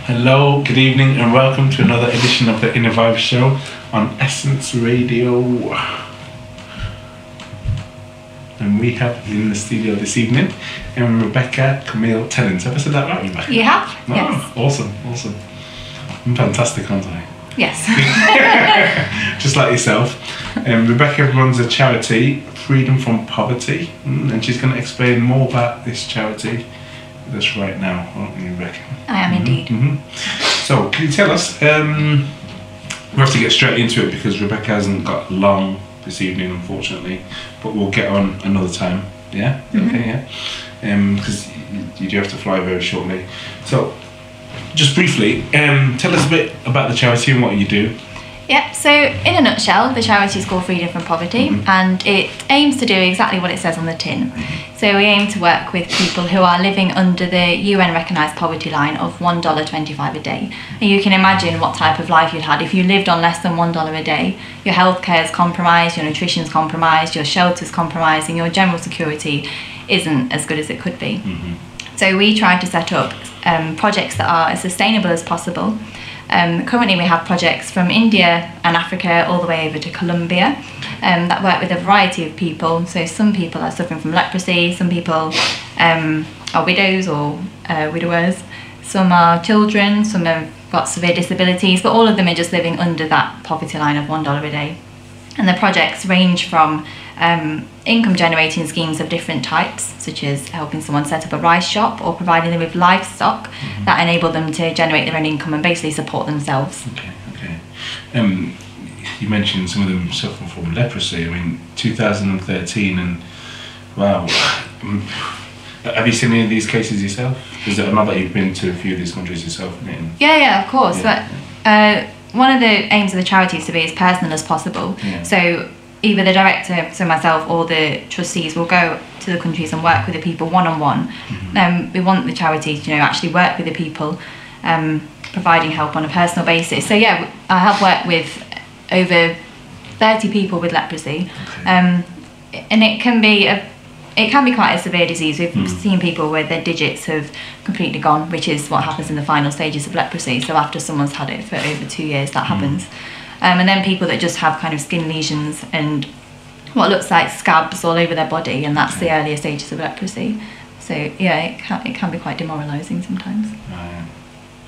Hello, good evening, and welcome to another edition of the Innervibe show on Essence Radio. And we have in the studio this evening Rebecca Camille Tennant. Have I said that right, Rebecca? You have? Oh, yes. Awesome. I'm fantastic, aren't I? Yes. Just like yourself. Rebecca runs a charity, Freedom from Poverty, and she's going to explain more about this charity with us right now, aren't you, Rebecca? I am indeed. So, can you tell us, we have to get straight into it because Rebecca hasn't got long this evening, unfortunately, but we'll get on another time, yeah? Okay, yeah? Because you do have to fly very shortly. So, just briefly, tell us a bit about the charity and what you do. Yeah, so in a nutshell, the charity is called Freedom from Poverty, and it aims to do exactly what it says on the tin. So we aim to work with people who are living under the UN recognised poverty line of $1.25 a day. And you can imagine what type of life you'd had if you lived on less than $1 a day. Your healthcare is compromised, your nutrition is compromised, your shelter is compromised, and your general security isn't as good as it could be. So we try to set up projects that are as sustainable as possible. Currently we have projects from India and Africa all the way over to Colombia that work with a variety of people. So some people are suffering from leprosy, some people are widows or widowers, some are children, some have got severe disabilities, but all of them are just living under that poverty line of $1 a day. And the projects range from income generating schemes of different types, such as helping someone set up a rice shop or providing them with livestock that enable them to generate their own income and basically support themselves. Okay. You mentioned some of them suffering from leprosy. I mean, 2013, and wow. Have you seen any of these cases yourself? Is it not that you've been to a few of these countries yourself? Yeah, of course. Yeah. But one of the aims of the charity is to be as personal as possible. Yeah. So either the director, so myself, or the trustees will go to the countries and work with the people one-on-one. We want the charity to actually work with the people, providing help on a personal basis. So yeah, I have worked with over 30 people with leprosy, and it can be quite a severe disease. We've seen people where their digits have completely gone, which is what happens in the final stages of leprosy. So after someone's had it for over 2 years, that happens. And then people that just have kind of skin lesions and what looks like scabs all over their body, and that's the earlier stages of leprosy. So yeah, it can be quite demoralising sometimes.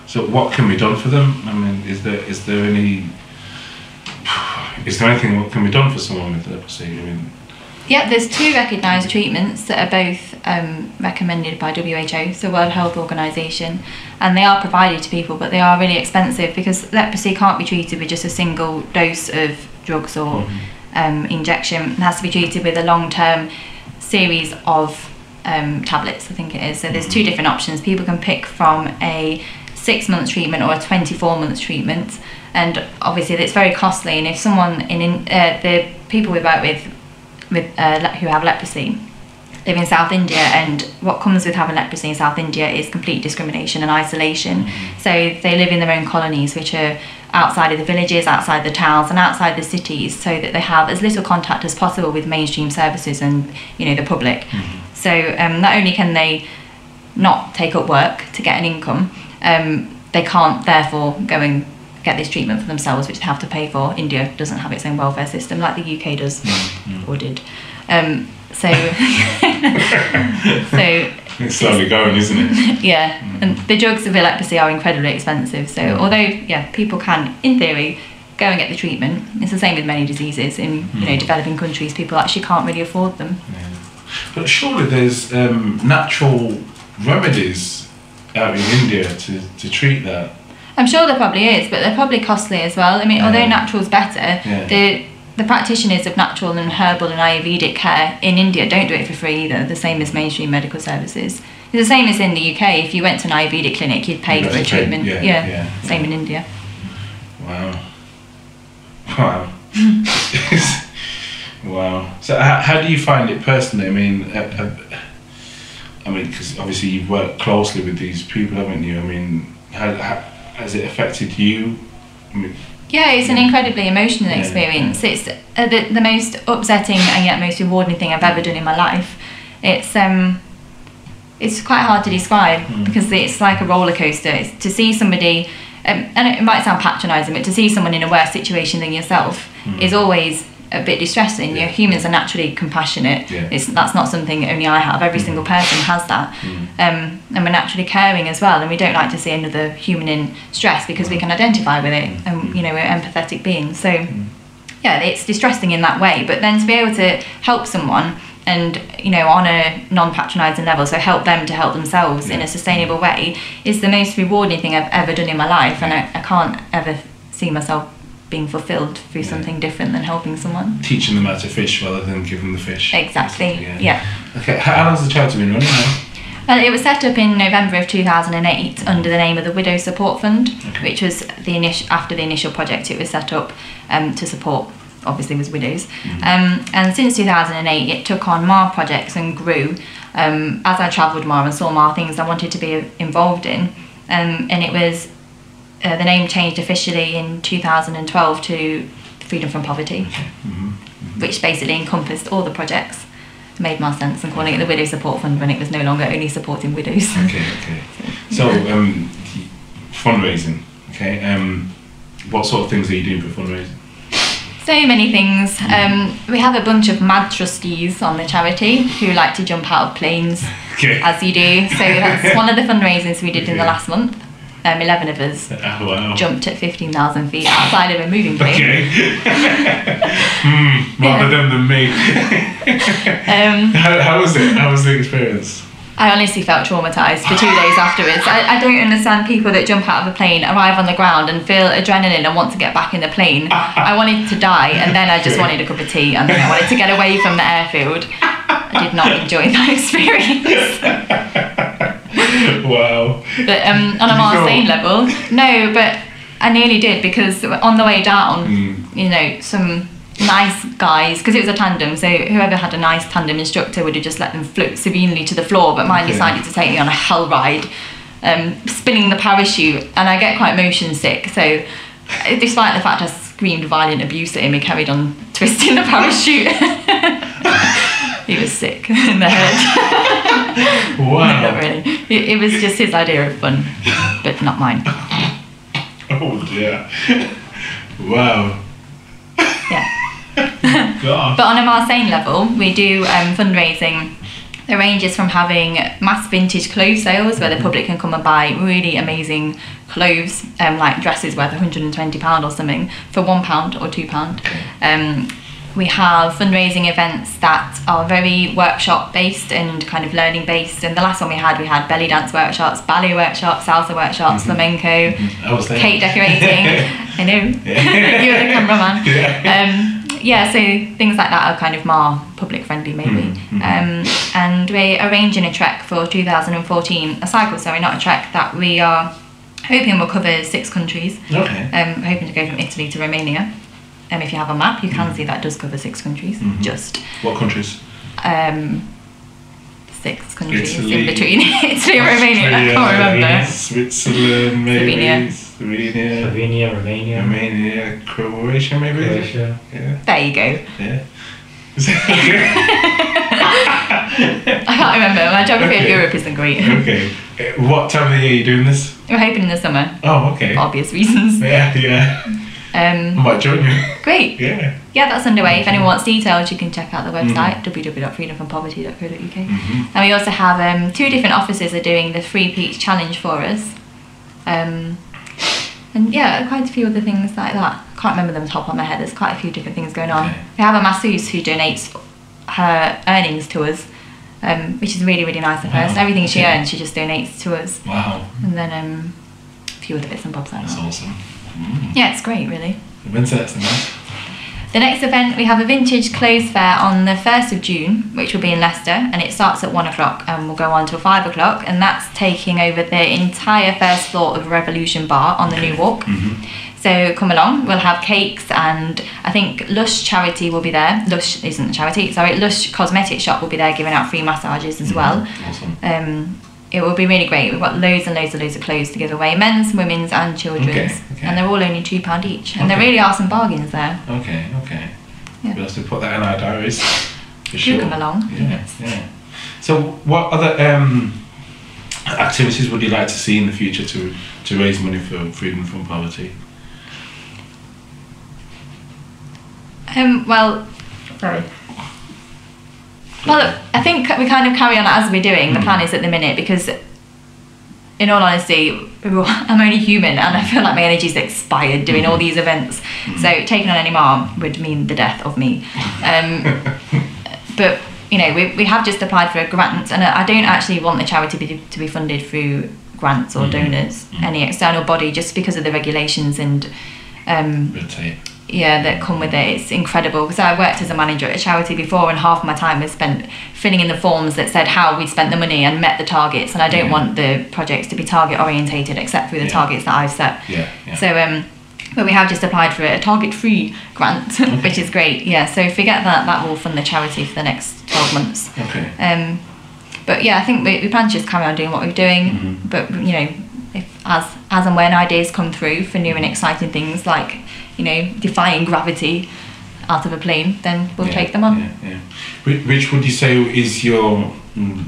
So what can be done for them? I mean, is there anything that can be done for someone with leprosy? I mean, yeah, there's 2 recognised treatments that are both recommended by WHO, so World Health Organisation, and they are provided to people, but they are really expensive because leprosy can't be treated with just a single dose of drugs or injection. It has to be treated with a long-term series of tablets, I think it is. So there's 2 different options. People can pick from a 6-month treatment or a 24-month treatment, and obviously it's very costly. And if someone the people we work with who have leprosy live in South India, and what comes with having leprosy in South India is complete discrimination and isolation. So they live in their own colonies, which are outside of the villages, outside the towns and outside the cities, so that they have as little contact as possible with mainstream services and the public. So not only can they not take up work to get an income, they can't therefore go and get this treatment for themselves, which they have to pay for. India doesn't have its own welfare system like the UK does, or did. So it's slowly going, isn't it? Yeah, and the drugs for leprosy are incredibly expensive. So although people can, in theory, go and get the treatment, it's the same with many diseases in developing countries. People actually can't really afford them. But surely there's natural remedies out in India to treat that. I'm sure there probably is, but they're probably costly as well. I mean, although natural's better, the practitioners of natural and herbal and Ayurvedic care in India don't do it for free either, the same as mainstream medical services. It's the same as in the UK. If you went to an Ayurvedic clinic, you'd pay for a treatment. Same in India. Wow. Wow. So how do you find it personally? I mean, because obviously you've worked closely with these people, haven't you? I mean, how has it affected you? I mean, yeah, it's an incredibly emotional experience. It's the most upsetting and yet most rewarding thing I've ever done in my life. It's it's quite hard to describe because it's like a roller coaster. It's to see somebody, and it might sound patronising, but to see someone in a worse situation than yourself is always a bit distressing. You know, humans are naturally compassionate. That's not something only I have. Every single person has that. And we're naturally caring as well, and we don't like to see another human in stress because we can identify with it, and you know, we're empathetic beings. So yeah, it's distressing in that way, but then to be able to help someone and, you know, on a non-patronising level, so help them to help themselves in a sustainable way, is the most rewarding thing I've ever done in my life, and I can't ever see myself being fulfilled through something different than helping someone. Teaching them how to fish rather than give them the fish. Exactly. Yeah. Okay. How long's the charity been running now? Well, it was set up in November of 2008 under the name of the Widow Support Fund, which was after the initial project. It was set up to support, obviously, was widows. And since 2008, it took on more projects and grew as I travelled more and saw more things I wanted to be involved in. And it was the name changed officially in 2012 to Freedom from Poverty, which basically encompassed all the projects. It made more sense than calling it the Widow Support Fund when it was no longer only supporting widows. Okay. So, fundraising. Okay. What sort of things are you doing for fundraising? So many things. We have a bunch of mad trustees on the charity who like to jump out of planes, as you do. So that's one of the fundraisers we did in the last month. 11 of us jumped at 15,000 feet outside of a moving plane. More of them than me. How was it? How was the experience? I honestly felt traumatised for 2 days afterwards. I don't understand people that jump out of a plane, arrive on the ground and feel adrenaline and want to get back in the plane. I wanted to die, and then I just wanted a cup of tea, and then I wanted to get away from the airfield. I did not enjoy that experience. Wow. But on a more sane level, no, but I nearly did, because on the way down, you know, some nice guys, because it was a tandem, so whoever had a nice tandem instructor would have just let them float serenely to the floor, but mine decided to take me on a hell ride, spinning the parachute, and I get quite motion sick, so despite the fact I screamed violent abuse at him, he carried on twisting the parachute. He was sick in the head. Wow. Not really. It was just his idea of fun, but not mine. Oh dear. Wow. Yeah. God. But on a more sane level, we do fundraising. It ranges from having mass vintage clothes sales where the public can come and buy really amazing clothes, like dresses worth £120 or something, for £1 or £2. We have fundraising events that are very workshop based and kind of learning based. And the last one we had belly dance workshops, ballet workshops, salsa workshops, flamenco, cake decorating. I know, you were the cameraman. So things like that are kind of more public friendly maybe. And we're arranging a trek for 2014, a cycle, sorry, not a trek, that we are hoping will cover 6 countries. Hoping to go from Italy to Romania. If you have a map, you can see that does cover 6 countries. Just what countries? 6 countries in between Italy and Romania. I can't remember. Switzerland, maybe. Slovenia, Romania, Croatia, maybe. Croatia. Yeah. There you go. Yeah. I can't remember. My geography of Europe isn't great. Okay. What time of the year are you doing this? We're hoping in the summer. Oh, okay. For obvious reasons. Yeah. I might join you. Great. Yeah, that's underway. If anyone wants details, you can check out the website, www.freedomfrompoverty.co.uk. And we also have 2 different offices are doing the Free Peach Challenge for us. And quite a few other things like that. Can't remember them top of my head. There's quite a few different things going on. We have a masseuse who donates her earnings to us, which is really, really nice of her. So everything she earns, she just donates to us. Wow. And then a few other bits and bobs like that. That's awesome. Yeah, it's great, really. When's the next event? The next event, we have a vintage clothes fair on the 1st of June, which will be in Leicester, and it starts at 1 o'clock and will go on till 5 o'clock, and that's taking over the entire first floor of Revolution Bar on the New Walk. So come along, we'll have cakes, and I think Lush Charity will be there. Lush isn't a charity, sorry, Lush Cosmetic Shop will be there giving out free massages as well. Awesome. It will be really great. We've got loads and loads of clothes to give away, men's, women's and children's. And they're all only £2 each. And there really are some bargains there. Okay. Yeah. We'll have to put that in our diaries. For sure. Do come along. Yeah. So what other activities would you like to see in the future to raise money for freedom from poverty? Well, I think we kind of carry on as we're doing. The plan is at the minute, because in all honesty, I'm only human and I feel like my energy's expired doing all these events. So taking on any more would mean the death of me. But you know, we have just applied for a grant, and I don't actually want the charity to be funded through grants or donors, any external body, just because of the regulations and that come with it. It's incredible, because I worked as a manager at a charity before, and half of my time was spent filling in the forms that said how we spent the money and met the targets, and I don't want the projects to be target orientated except through the targets that I've set. So but we have just applied for a target-free grant, which is great. So if we get that will fund the charity for the next 12 months. But yeah, I think we plan to just carry on doing what we're doing, but you know, if as and when ideas come through for new and exciting things, like, you know, defying gravity out of a plane, then we'll take them on. Which would you say is your, I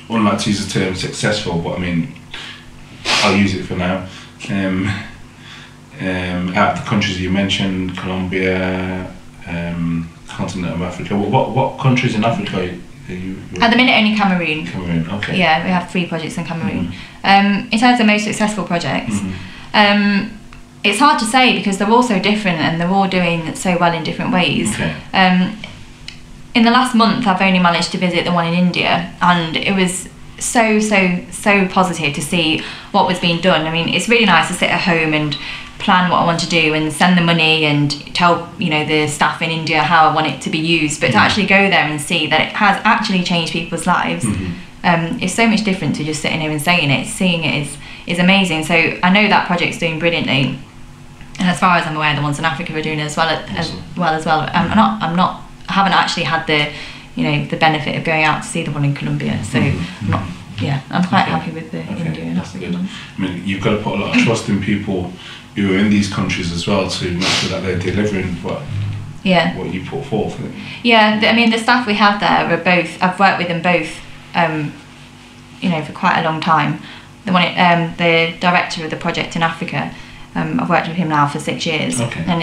wouldn't like to use the term successful, but I mean, I'll use it for now. Out of the countries you mentioned, Colombia, continent of Africa, what countries in Africa are you? At the minute, only Cameroon. Cameroon, okay. Yeah, we have 3 projects in Cameroon. In terms of most successful projects, it's hard to say, because they're all so different and they're all doing so well in different ways. In the last month, I've only managed to visit the one in India, and it was so positive to see what was being done. I mean, it's really nice to sit at home and plan what I want to do and send the money and tell, you know, the staff in India how I want it to be used, but to actually go there and see that it has actually changed people's lives, it's so much different to just sitting here and saying it. Seeing it is amazing. So I know that project's doing brilliantly, and as far as I'm aware, the ones in Africa are doing as well. I haven't actually had the benefit of going out to see the one in Colombia, so I'm quite happy with the India and Africa ones. I mean, you've got to put a lot of trust in people who are in these countries as well, to make sure that they're delivering what you put forth. I mean, the staff we have there are both, I've worked with them both, you know, for quite a long time. The director of the project in Africa, I've worked with him now for 6 years, and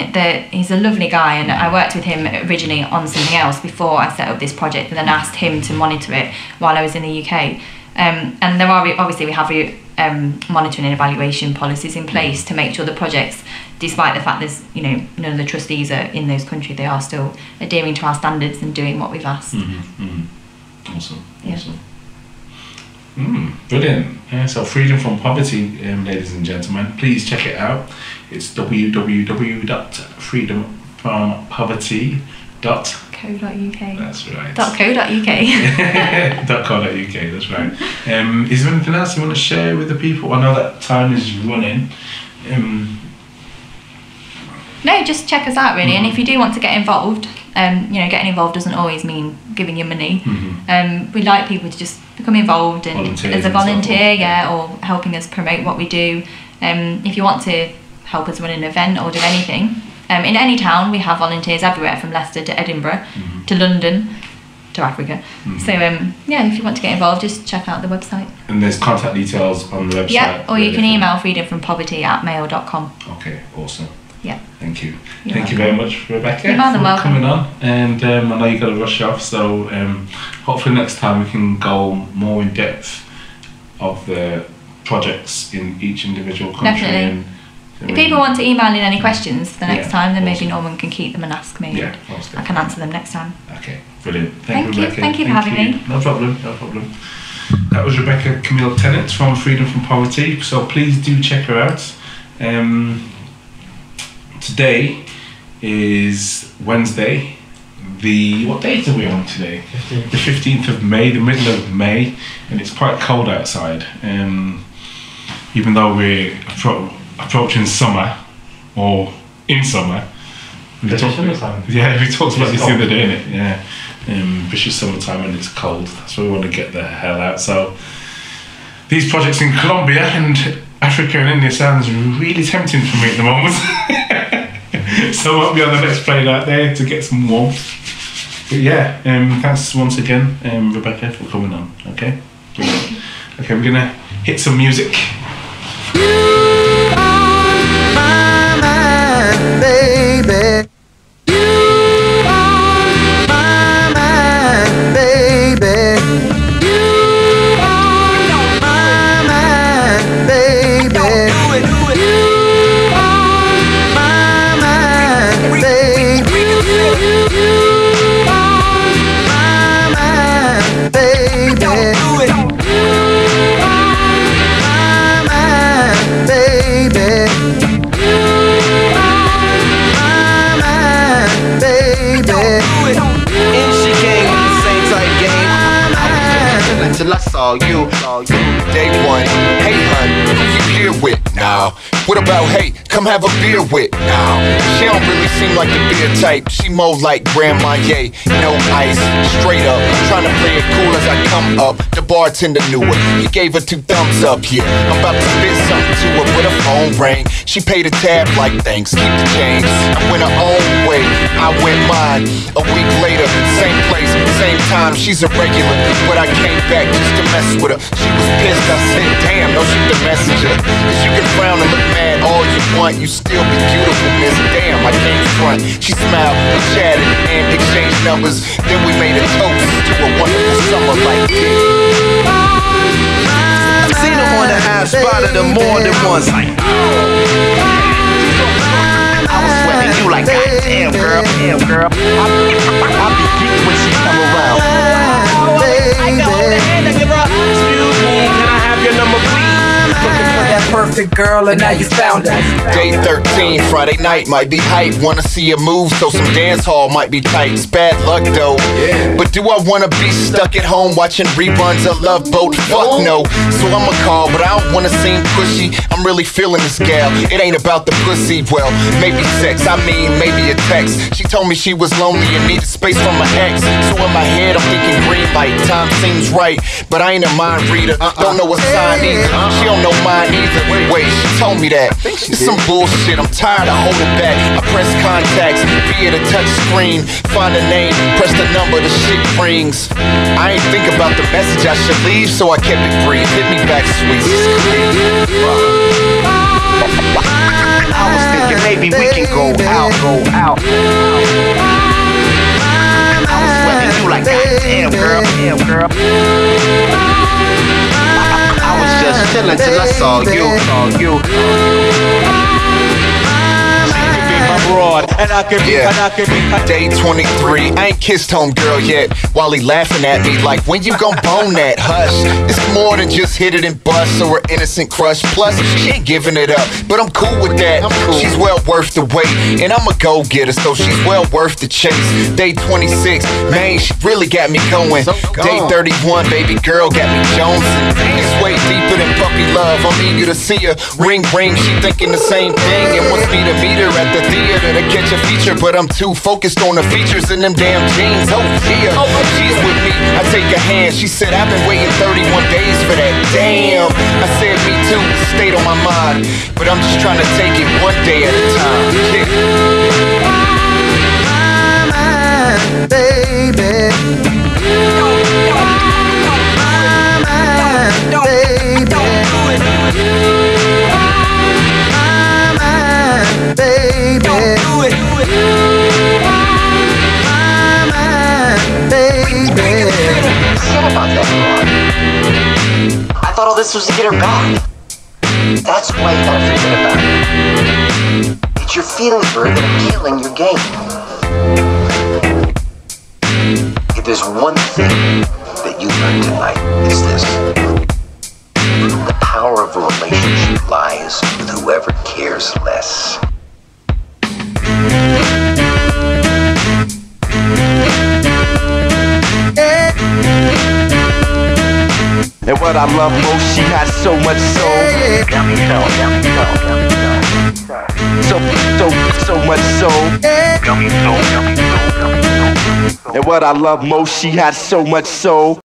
he's a lovely guy, and I worked with him originally on something else before I set up this project, and then asked him to monitor it while I was in the UK. And there are, obviously we have monitoring and evaluation policies in place to make sure the projects, despite the fact there's, you know, none of the trustees are in those countries, they are still adhering to our standards and doing what we've asked. Awesome. Brilliant. So Freedom from Poverty, ladies and gentlemen, please check it out. It's www.freedomfrompoverty.co.uk. That's right. .co.uk. .co.uk, that's right. Is there anything else you want to share with the people? I know that time is running. No, just check us out really, and if you do want to get involved, you know, getting involved doesn't always mean giving you money. We like people to just become involved and as a volunteer, or helping us promote what we do. If you want to help us run an event or do anything, in any town we have volunteers everywhere, from Leicester to Edinburgh to London to Africa. So if you want to get involved, just check out the website. And there's contact details on the website. Or you can email freedomfrompoverty@mail.com. Okay, awesome. Thank you. You're Thank you very much, Rebecca, You're more than for welcome. coming on. And I know you've got to rush off, so hopefully next time we can go more in depth of the projects in each individual country. Definitely. If people want to email in any questions for the next time, then maybe Norman can keep them and ask me. I can answer them next time. Okay, brilliant. Thank you. Rebecca. Thank you for having me. No problem. That was Rebecca Camille Tennant from Freedom from Poverty. So please do check her out. Today is Wednesday. What date are we on today? 15th. The 15th of May, the middle of May, and it's quite cold outside. Even though we're approaching summer, or in summer. We talked about this the other day, innit? Vicious summertime and it's cold. That's why we want to get the hell out. So these projects in Colombia and Africa and India sounds really tempting for me at the moment. So I might be on the next plane out there to get some warmth. But thanks once again, Rebecca, for coming on. Okay, brilliant. Okay, we're gonna hit some music. You are my mind, baby. You are my mind, baby. You are my mind, baby. You are my mind, baby. You are my mind, baby. Till I saw you, day one. Hey hun, who you here with now? What about hey, come have a beer with now? She don't really seem like the beer type. She more like Grandma Ye, no ice, straight up. Trying to play it cool as I come up. The bartender knew her, he gave her 2 thumbs up. Yeah, I'm about to spit something to her, but her phone rang. She paid a tab like thanks, keep the change. I went her own way, I went mine. A week later, same place, same time. She's a regular, but I came back just to mess with her. She was pissed, I said damn, no shoot the messenger. Cause you can frown and look mad all you want, you still be beautiful, miss. Damn, I can't front. She smiled, we chatted and exchanged numbers. Then we made a toast to a wonderful summer like this. I've seen her on the app, spotted her more than once. Like, I was sweating you like, God damn girl, I'll be geeked when she come around. I can hold the hand that you're up. Excuse me, can I have your number please? Looking for that perfect girl and now you found her. Day 13, Friday night might be hype. Wanna see a move, so some dance hall might be tight. It's bad luck though, but do I wanna be stuck at home watching reruns of Love Boat? Fuck no. So I'ma call, but I don't wanna seem pushy. I'm really feeling this gal. It ain't about the pussy, well, maybe sex, I mean maybe a text. She told me she was lonely and needed space from my ex. So in my head I'm thinking green light, time seems right, but I ain't a mind reader. Don't know a sign either. She don't know mine either. Wait, she told me that. It's some bullshit, I'm tired of holding back. I press contacts via the touch screen. Find a name, press the number, the shit rings. I ain't think about the message I should leave, so I kept it brief. Hit me back, sweet. I was thinking maybe we can go out. I was sweating you like, God damn girl. I was just chilling till I saw you. And I can be Day 23, I ain't kissed homegirl yet. While he laughing at me like, when you gon' bone that? Hush, it's more than just hit it and bust or an innocent crush. Plus, she ain't giving it up, but I'm cool with that. She's well worth the wait, and I'm a go-getter, so she's well worth the chase. Day 26, man, she really got me going. Day 31, baby girl got me jonesing. It's way deeper than puppy love. I'm eager to see her. Ring, she thinking the same thing and wants me to meet her at the theater to catch a feature, but I'm too focused on the features in them damn jeans. Oh yeah, she's with me, I take her hand. She said I've been waiting 31 days for that. Damn, I said me too, stayed on my mind, but I'm just trying to take it one day at a time. Yeah. Baby, I thought all this was to get her back. That's why you gotta forget about it. It's your feelings for her that are killing your game. If there's one thing that you learned tonight, it's this. The power of a relationship lies with whoever cares less. And what I love most, she had so much soul. So much soul. And what I love most, she had so much soul.